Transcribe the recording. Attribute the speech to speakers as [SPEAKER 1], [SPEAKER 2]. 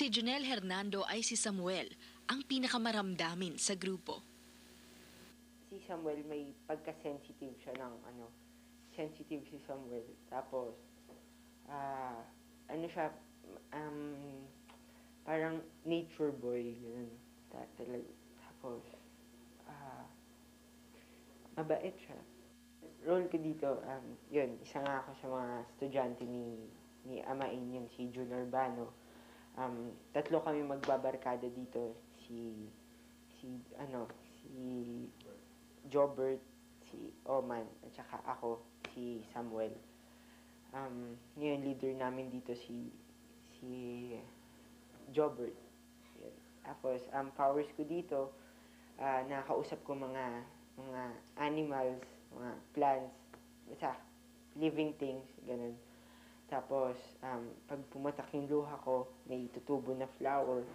[SPEAKER 1] Si Jonel Hernando ay si Samuel, ang pinakamaramdamin sa grupo.
[SPEAKER 2] Si Samuel may pagka-sensitive siya ng sensitive si Samuel. Tapos, ano siya, um, parang nature boy, ganun. Tapos, ah, mabait siya. Role ko dito, yun, isa nga ako sa mga estudyante ni Amain, yun, si Jun Urbano. Tatlo kami magbabarkada dito, si, ano, si Jobert, si Oman, at saka ako, si Samuel. Ngayon, leader namin dito si Jobert. Yun. Tapos, powers ko dito, nakakausap ko mga animals, mga plants, basta living things, ganun. Tapos, pag pumatak yung luha ko, may tutubo na flower.